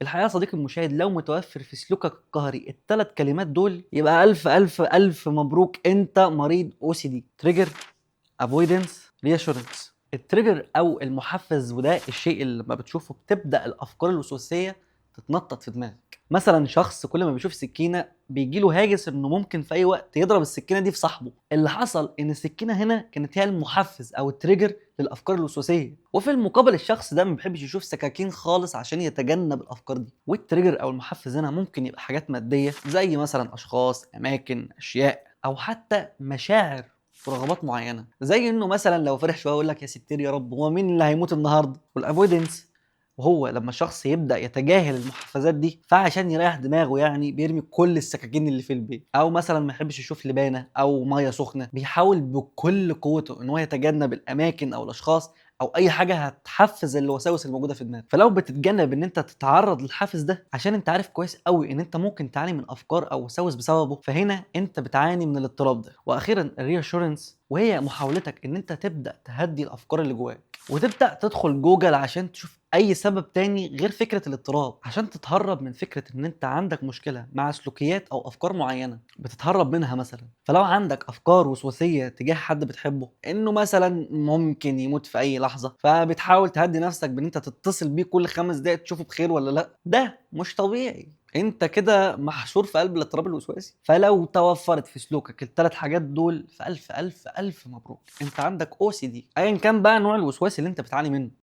الحقيقه يا صديقي المشاهد، لو متوفر في سلوكك القهري الثلاث كلمات دول، يبقى الف الف الف مبروك، انت مريض او سي دي. تريجر، افويدنس، رياشورنس. التريجر او المحفز، وده الشيء اللي لما بتشوفه بتبدا الافكار الوسواسيه تتنطط في دماغك. مثلا شخص كل ما بيشوف سكينه بيجيله هاجس انه ممكن في اي وقت يضرب السكينه دي في صاحبه. اللي حصل ان السكينه هنا كانت هي المحفز او التريجر للافكار الوسواسيه، وفي المقابل الشخص ده ما بيحبش يشوف سكاكين خالص عشان يتجنب الافكار دي. والتريجر او المحفز هنا ممكن يبقى حاجات ماديه زي مثلا اشخاص، اماكن، اشياء، او حتى مشاعر ورغبات معينه، زي انه مثلا لو فرح شويه يقول لك يا ستير يا رب، هو مين اللي هيموت النهارده. والافويدنس، وهو لما الشخص يبدا يتجاهل المحفزات دي، فعشان يريح دماغه يعني بيرمي كل السكاكين اللي في البيت، او مثلا ما يحبش يشوف لبانه او ميه سخنه، بيحاول بكل قوته ان هو يتجنب الاماكن او الاشخاص او اي حاجه هتحفز الوساوس الموجوده في دماغك. فلو بتتجنب ان انت تتعرض للحافز ده عشان انت عارف كويس قوي ان انت ممكن تعاني من افكار او وساوس بسببه، فهنا انت بتعاني من الاضطراب ده. واخيرا الرياشورنس، وهي محاولتك ان انت تبدا تهدي الافكار اللي جواك وتبدا تدخل جوجل عشان تشوف اي سبب تاني غير فكره الاضطراب، عشان تتهرب من فكره ان انت عندك مشكله مع سلوكيات او افكار معينه بتتهرب منها. مثلا فلو عندك افكار وسواسيه تجاه حد بتحبه، انه مثلا ممكن يموت في اي لحظه، فبتحاول تهدي نفسك بان انت تتصل بيه كل 5 دقايق تشوفه بخير ولا لا، ده مش طبيعي. انت كده محشور في قلب الاضطراب الوسواسي. فلو توفرت في سلوكك الثلاث حاجات دول، فالف الف الف مبروك، انت عندك او سي دي، ايا كان بقى نوع الوسواس اللي انت بتعاني منه.